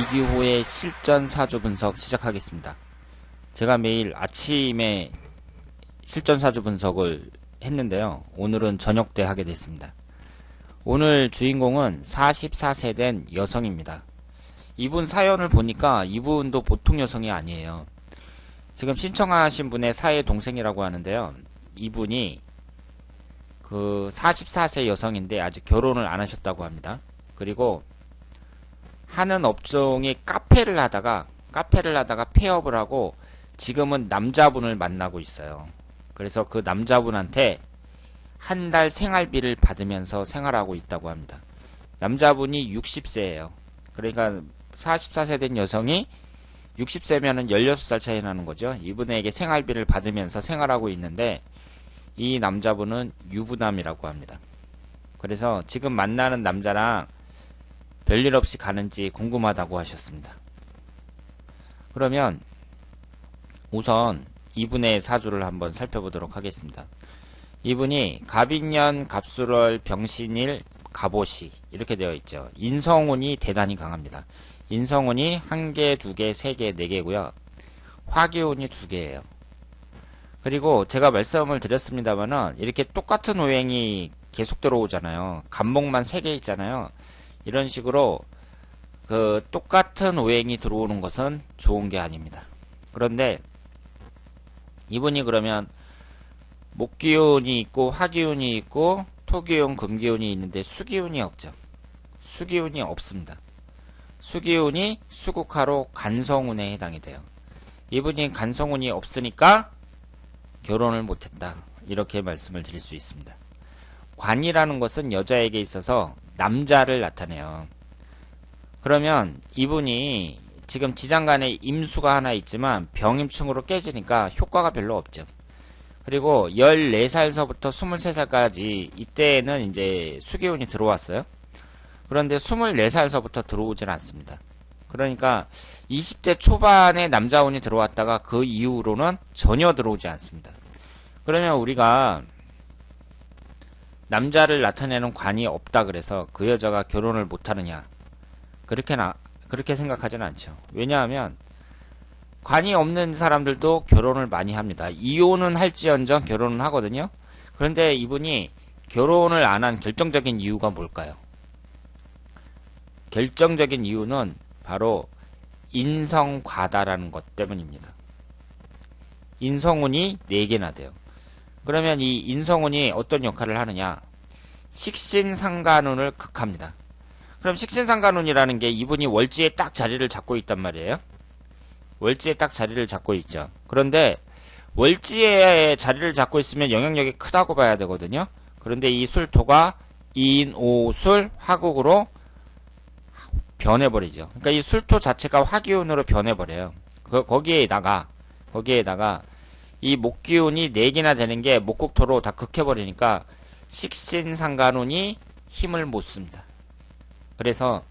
이기호의 실전 사주 분석 시작하겠습니다. 제가 매일 아침에 실전 사주 분석을 했는데요. 오늘은 저녁 때 하게 됐습니다. 오늘 주인공은 44세 된 여성입니다. 이분 사연을 보니까 이분도 보통 여성이 아니에요. 지금 신청하신 분의 사회 동생이라고 하는데요. 이분이 그 44세 여성인데 아직 결혼을 안 하셨다고 합니다. 그리고 하는 업종이 카페를 하다가 폐업을 하고 지금은 남자분을 만나고 있어요. 그래서 그 남자분한테 한 달 생활비를 받으면서 생활하고 있다고 합니다. 남자분이 60세예요. 그러니까 44세 된 여성이 60세면은 16살 차이 나는 거죠. 이분에게 생활비를 받으면서 생활하고 있는데 이 남자분은 유부남이라고 합니다. 그래서 지금 만나는 남자랑 별일 없이 가는지 궁금하다고 하셨습니다. 그러면 우선 이분의 사주를 한번 살펴보도록 하겠습니다. 이분이 갑인년, 갑술월, 병신일, 갑오시 이렇게 되어 있죠. 인성운이 대단히 강합니다. 인성운이 1개, 2개, 3개, 4개고요. 화기운이 2개예요. 그리고 제가 말씀을 드렸습니다만은 이렇게 똑같은 오행이 계속 들어오잖아요. 간목만 3개 있잖아요. 이런 식으로 그 똑같은 오행이 들어오는 것은 좋은 게 아닙니다. 그런데 이분이 그러면 목기운이 있고 화기운이 있고 토기운, 금기운이 있는데 수기운이 없죠. 수기운이 없습니다. 수기운이 수국화로 간성운에 해당이 돼요. 이분이 간성운이 없으니까 결혼을 못했다. 이렇게 말씀을 드릴 수 있습니다. 관이라는 것은 여자에게 있어서 남자를 나타내요. 그러면 이분이 지금 지장간에 임수가 하나 있지만 병임충으로 깨지니까 효과가 별로 없죠. 그리고 14살서부터 23살까지 이때는 이제 수기운이 들어왔어요. 그런데 24살서부터 들어오질 않습니다. 그러니까 20대 초반에 남자운이 들어왔다가 그 이후로는 전혀 들어오지 않습니다. 그러면 우리가 남자를 나타내는 관이 없다 그래서 그 여자가 결혼을 못하느냐, 그렇게 생각하지는 않죠. 왜냐하면 관이 없는 사람들도 결혼을 많이 합니다. 이혼은 할지언정 결혼은 하거든요. 그런데 이분이 결혼을 안 한 결정적인 이유가 뭘까요? 결정적인 이유는 바로 인성과다라는 것 때문입니다. 인성운이 4개나 돼요. 그러면 이 인성운이 어떤 역할을 하느냐? 식신상간운을 극합니다. 그럼 식신상간운이라는 게 이분이 월지에 딱 자리를 잡고 있단 말이에요. 월지에 딱 자리를 잡고 있죠. 그런데 월지에 자리를 잡고 있으면 영향력이 크다고 봐야 되거든요. 그런데 이 술토가 인오술 화국으로 변해버리죠. 그러니까 이 술토 자체가 화기운으로 변해버려요. 거기에다가 이 목기운이 4개나 되는 게 목국토로 다 극해버리니까 식신상간운이 힘을 못 씁니다. 그래서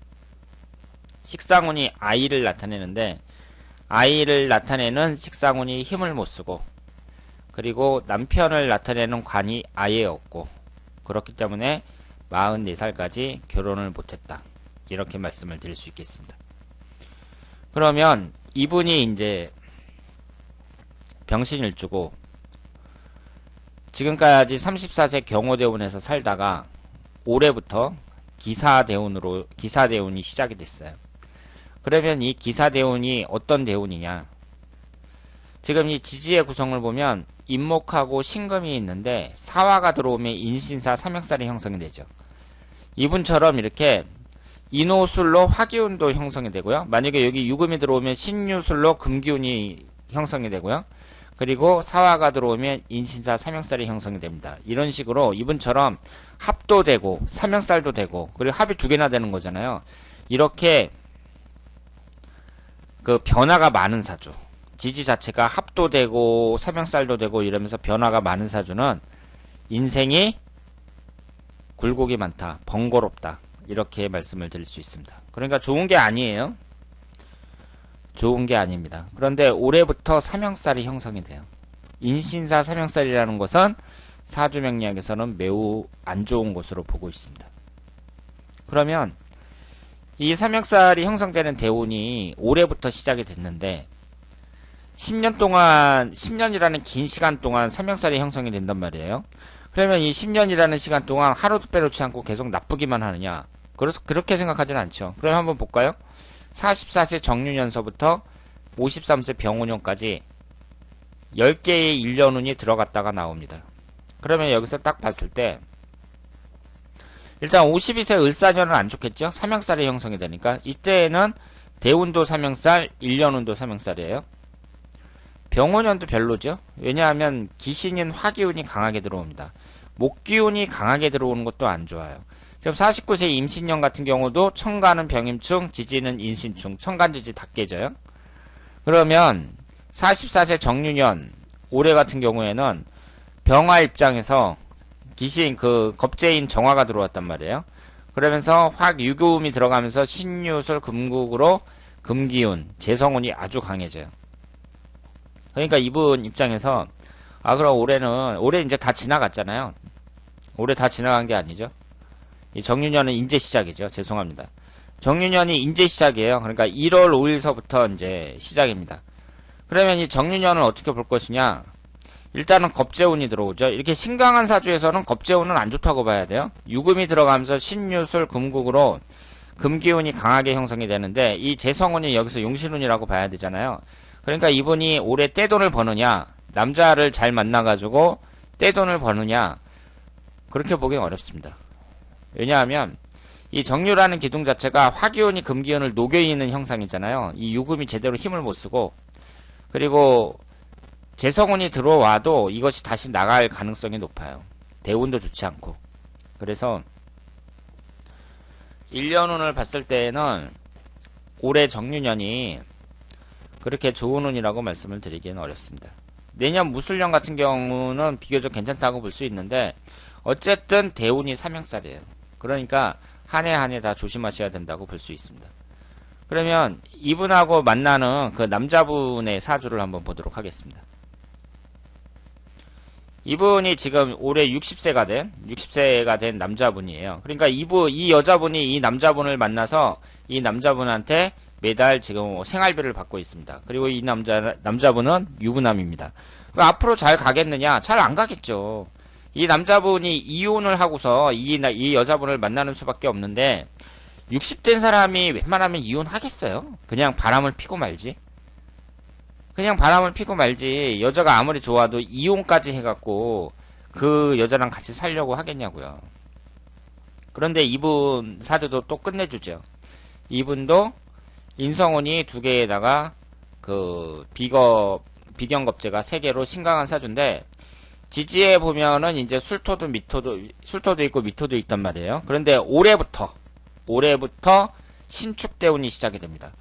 식상운이 아이를 나타내는데 아이를 나타내는 식상운이 힘을 못 쓰고 그리고 남편을 나타내는 관이 아예 없고 그렇기 때문에 44살까지 결혼을 못했다. 이렇게 말씀을 드릴 수 있겠습니다. 그러면 이분이 이제 병신일주고 지금까지 34세 경호대운에서 살다가 올해부터 기사대운이 시작이 됐어요. 그러면 이 기사대운이 어떤 대운이냐? 지금 이 지지의 구성을 보면 인목하고 신금이 있는데 사화가 들어오면 인신사 삼형살이 형성이 되죠. 이분처럼 이렇게 인호술로 화기운도 형성이 되고요. 만약에 여기 유금이 들어오면 신유술로 금기운이 형성이 되고요. 그리고 사화가 들어오면 인신사 삼형살이 형성이 됩니다. 이런 식으로 이분처럼 합도 되고 삼형살도 되고 그리고 합이 2개나 되는 거잖아요. 이렇게 그 변화가 많은 사주, 지지 자체가 합도 되고 삼형살도 되고 이러면서 변화가 많은 사주는 인생이 굴곡이 많다, 번거롭다 이렇게 말씀을 드릴 수 있습니다. 그러니까 좋은 게 아니에요. 좋은 게 아닙니다. 그런데 올해부터 삼형살이 형성이 돼요. 인신사 삼형살이라는 것은 사주명리학에서는 매우 안 좋은 것으로 보고 있습니다. 그러면 이 삼형살이 형성되는 대운이 올해부터 시작이 됐는데 10년 동안 10년이라는 긴 시간 동안 삼형살이 형성이 된단 말이에요. 그러면 이 10년이라는 시간 동안 하루도 빼놓지 않고 계속 나쁘기만 하느냐? 그렇게 생각하지는 않죠. 그럼 한번 볼까요? 44세 정유년서부터 53세 병원년까지 10개의 1년운이 들어갔다가 나옵니다. 그러면 여기서 딱 봤을 때 일단 52세 을사년은 안 좋겠죠? 삼형살이 형성이 되니까 이때에는 대운도 삼형살, 1년운도 삼형살이에요. 병원년도 별로죠? 왜냐하면 기신인 화기운이 강하게 들어옵니다. 목기운이 강하게 들어오는 것도 안 좋아요. 지금 49세 임신년 같은 경우도 천간은 병임충, 지지는 인신충, 천간지지 다 깨져요. 그러면 44세 정유년 올해 같은 경우에는 병화 입장에서 기신 겁재인 정화가 들어왔단 말이에요. 그러면서 화유교음이 들어가면서 신유술 금국으로 금기운, 재성운이 아주 강해져요. 그러니까 이분 입장에서 그럼 올해 이제 다 지나갔잖아요. 올해 다 지나간 게 아니죠. 이 정유년은 인제 시작이죠. 죄송합니다. 정유년이 인제 시작이에요. 그러니까 1월 5일서부터 이제 시작입니다. 그러면 이 정유년을 어떻게 볼 것이냐? 일단은 겁재운이 들어오죠. 이렇게 신강한 사주에서는 겁재운은 안 좋다고 봐야 돼요. 유금이 들어가면서 신유술 금국으로 금기운이 강하게 형성이 되는데 이 재성운이 여기서 용신운이라고 봐야 되잖아요. 그러니까 이분이 올해 떼돈을 버느냐, 남자를 잘 만나가지고 떼돈을 버느냐, 그렇게 보기는 어렵습니다. 왜냐하면 이 정유라는 기둥 자체가 화기운이 금기운을 녹여있는 형상이잖아요. 이 유금이 제대로 힘을 못 쓰고, 그리고 재성운이 들어와도 이것이 다시 나갈 가능성이 높아요. 대운도 좋지 않고. 그래서 1년운을 봤을 때에는 올해 정유년이 그렇게 좋은 운이라고 말씀을 드리기는 어렵습니다. 내년 무술년 같은 경우는 비교적 괜찮다고 볼 수 있는데 어쨌든 대운이 삼형살이에요. 그러니까 한 해 한 해 다 조심하셔야 된다고 볼 수 있습니다. 그러면 이분하고 만나는 그 남자분의 사주를 한번 보도록 하겠습니다. 이분이 지금 올해 60세가 된 남자분이에요. 그러니까 이 여자분이 이 남자분을 만나서 이 남자분한테 매달 지금 생활비를 받고 있습니다. 그리고 이 남자분은 유부남입니다. 앞으로 잘 가겠느냐? 잘 안 가겠죠. 이 남자분이 이혼을 하고서 이 여자분을 만나는 수밖에 없는데 60된 사람이 웬만하면 이혼하겠어요? 그냥 바람을 피고 말지. 여자가 아무리 좋아도 이혼까지 해갖고 그 여자랑 같이 살려고 하겠냐고요. 그런데 이분 사주도 또 끝내주죠. 이분도 인성운이 2개에다가 비경겁재가 3개로 신강한 사주인데 지지에 보면은 이제 술토도 있고 미토도 있단 말이에요. 그런데 올해부터 신축대운이 시작이 됩니다.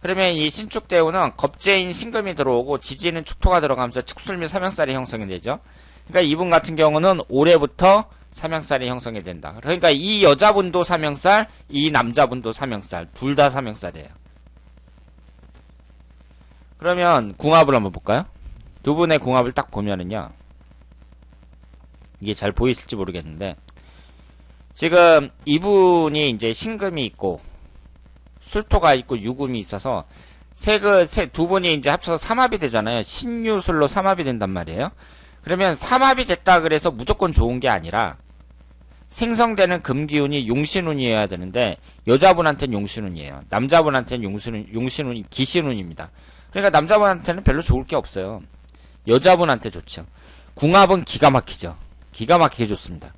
그러면 이 신축대운은 겁재인 신금이 들어오고 지지는 축토가 들어가면서 축술미 삼형살이 형성이 되죠. 그러니까 이분 같은 경우는 올해부터 삼형살이 형성이 된다. 그러니까 이 여자분도 삼형살, 이 남자분도 삼형살, 둘 다 삼형살이에요. 그러면 궁합을 한번 볼까요? 두 분의 궁합을 딱 보면은요. 이게 잘 보이실지 모르겠는데 지금 이분이 이제 신금이 있고 술토가 있고 유금이 있어서 두 분이 이제 합쳐서 삼합이 되잖아요. 신유술로 삼합이 된단 말이에요. 그러면 삼합이 됐다 그래서 무조건 좋은 게 아니라 생성되는 금기운이 용신운이어야 되는데 여자분한테는 용신운이에요. 남자분한테는 용신운이 기신운입니다. 그러니까 남자분한테는 별로 좋을 게 없어요. 여자분한테 좋죠. 궁합은 기가 막히죠. 기가 막히게 좋습니다.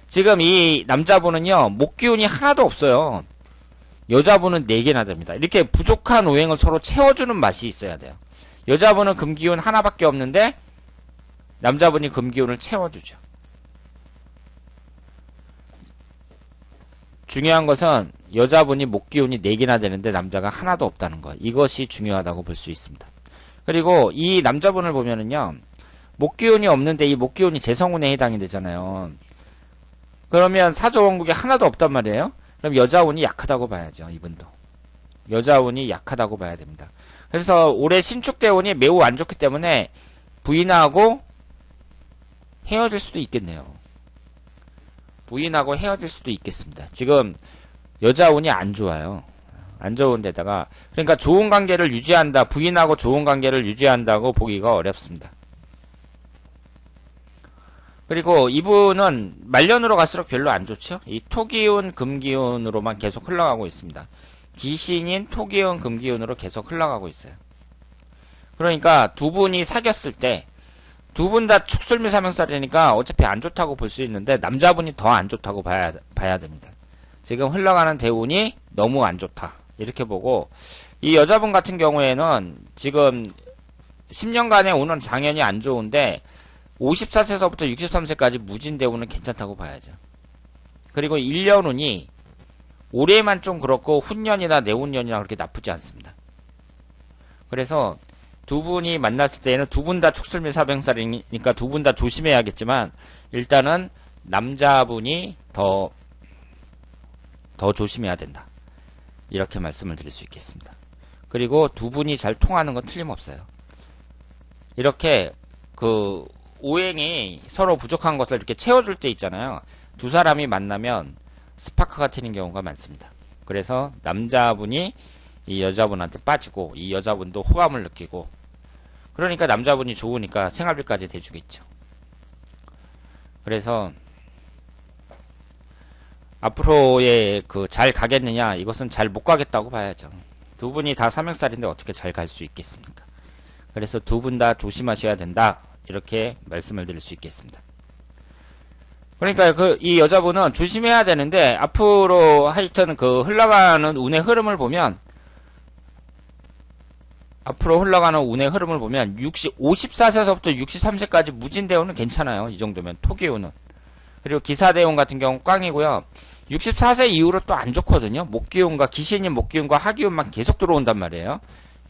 지금 이 남자분은요 목기운이 하나도 없어요. 여자분은 4개나 됩니다. 이렇게 부족한 오행을 서로 채워주는 맛이 있어야 돼요. 여자분은 금기운 하나밖에 없는데 남자분이 금기운을 채워주죠. 중요한 것은 여자분이 목기운이 4개나 되는데 남자가 하나도 없다는 것. 이것이 중요하다고 볼 수 있습니다. 그리고 이 남자분을 보면은요 목기운이 없는데 이 목기운이 재성운에 해당이 되잖아요. 그러면 사조원국에 하나도 없단 말이에요. 그럼 여자운이 약하다고 봐야죠. 이분도 여자운이 약하다고 봐야 됩니다. 그래서 올해 신축대운이 매우 안 좋기 때문에 부인하고 헤어질 수도 있겠네요. 부인하고 헤어질 수도 있겠습니다. 지금 여자운이 안 좋아요. 안 좋은 데다가, 그러니까 좋은 관계를 유지한다, 부인하고 좋은 관계를 유지한다고 보기가 어렵습니다. 그리고 이분은 말년으로 갈수록 별로 안 좋죠. 이 토기운, 금기운으로만 계속 흘러가고 있습니다. 기신인 토기운, 금기운으로 계속 흘러가고 있어요. 그러니까 두 분이 사귀었을 때 두 분 다 축술미 삼형살이니까 어차피 안 좋다고 볼 수 있는데 남자분이 더 안 좋다고 봐야 됩니다. 지금 흘러가는 대운이 너무 안 좋다, 이렇게 보고, 이 여자분 같은 경우에는 지금 10년간의 오는 장연이 안 좋은데 54세서부터 63세까지 무진대운은 괜찮다고 봐야죠. 그리고 1년운이 올해만 좀 그렇고 훈년이나 내후년이나 그렇게 나쁘지 않습니다. 그래서 두 분이 만났을 때에는 두 분 다 축술미 사병살이니까 두 분 다 조심해야겠지만, 일단은 남자분이 더 조심해야 된다, 이렇게 말씀을 드릴 수 있겠습니다. 그리고 두 분이 잘 통하는 건 틀림없어요. 이렇게 그 오행이 서로 부족한 것을 이렇게 채워줄 때 있잖아요. 두 사람이 만나면 스파크가 트는 경우가 많습니다. 그래서 남자분이 이 여자분한테 빠지고 이 여자분도 호감을 느끼고, 그러니까 남자분이 좋으니까 생활비까지 대주겠죠. 그래서 앞으로의 그 잘 가겠느냐, 이것은 잘 못 가겠다고 봐야죠. 두 분이 다 삼형살인데 어떻게 잘 갈 수 있겠습니까? 그래서 두 분 다 조심하셔야 된다, 이렇게 말씀을 드릴 수 있겠습니다. 그러니까 이 여자분은 조심해야 되는데, 앞으로 하여튼 그 흘러가는 운의 흐름을 보면, 54세서부터 63세까지 무진대운은 괜찮아요. 이 정도면 토기운은. 그리고 기사대운 같은 경우 꽝이고요. 64세 이후로 또 안 좋거든요. 목기운과 기신인 목기운과 하기운만 계속 들어온단 말이에요.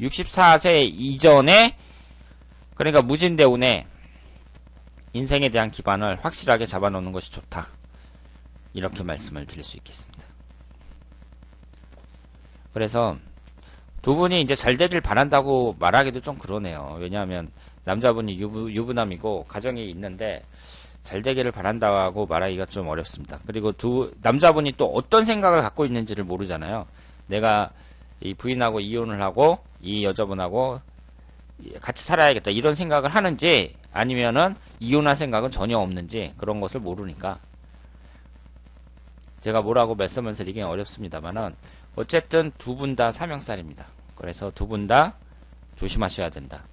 64세 이전에, 그러니까 무진대운에 인생에 대한 기반을 확실하게 잡아놓는 것이 좋다, 이렇게 말씀을 드릴 수 있겠습니다. 그래서 두 분이 이제 잘 되길 바란다고 말하기도 좀 그러네요. 왜냐하면 남자분이 유부남이고 가정이 있는데 잘 되기를 바란다고 말하기가 좀 어렵습니다. 그리고 남자분이 또 어떤 생각을 갖고 있는지를 모르잖아요. 내가 이 부인하고 이혼을 하고 이 여자분하고 같이 살아야겠다, 이런 생각을 하는지, 아니면은 이혼할 생각은 전혀 없는지, 그런 것을 모르니까 제가 뭐라고 말씀을 드리긴 어렵습니다만은, 어쨌든 두 분 다 삼형살입니다. 그래서 두 분 다 조심하셔야 된다.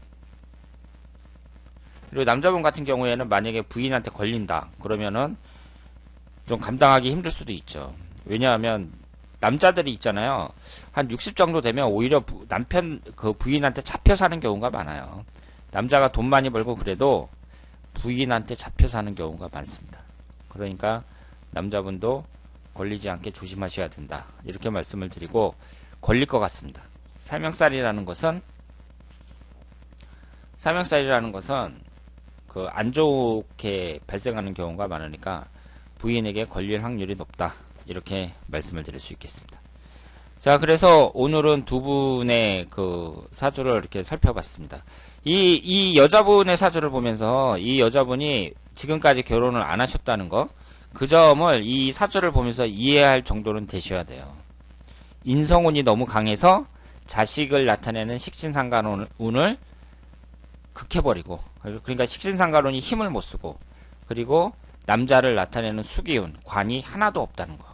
그리고 남자분 같은 경우에는 만약에 부인한테 걸린다 그러면은 좀 감당하기 힘들 수도 있죠. 왜냐하면 남자들이 있잖아요. 한 60 정도 되면 오히려 남편 그 부인한테 잡혀 사는 경우가 많아요. 남자가 돈 많이 벌고 그래도 부인한테 잡혀 사는 경우가 많습니다. 그러니까 남자분도 걸리지 않게 조심하셔야 된다, 이렇게 말씀을 드리고, 걸릴 것 같습니다. 삼형살이라는 것은 그 안 좋게 발생하는 경우가 많으니까 부인에게 걸릴 확률이 높다, 이렇게 말씀을 드릴 수 있겠습니다. 자, 그래서 오늘은 두 분의 그 사주를 이렇게 살펴봤습니다. 이 여자분의 사주를 보면서 이 여자분이 지금까지 결혼을 안 하셨다는 거, 그 점을 이 사주를 보면서 이해할 정도는 되셔야 돼요. 인성운이 너무 강해서 자식을 나타내는 식신상간운을 극해버리고, 그러니까 식신상간운이 힘을 못 쓰고, 그리고 남자를 나타내는 수기운, 관이 하나도 없다는 거.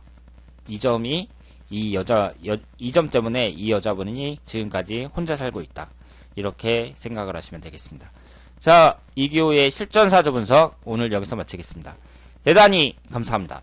이 점이 이 점 때문에 이 여자분이 지금까지 혼자 살고 있다, 이렇게 생각을 하시면 되겠습니다. 자, 이기호의 실전사주 분석 오늘 여기서 마치겠습니다. 대단히 감사합니다.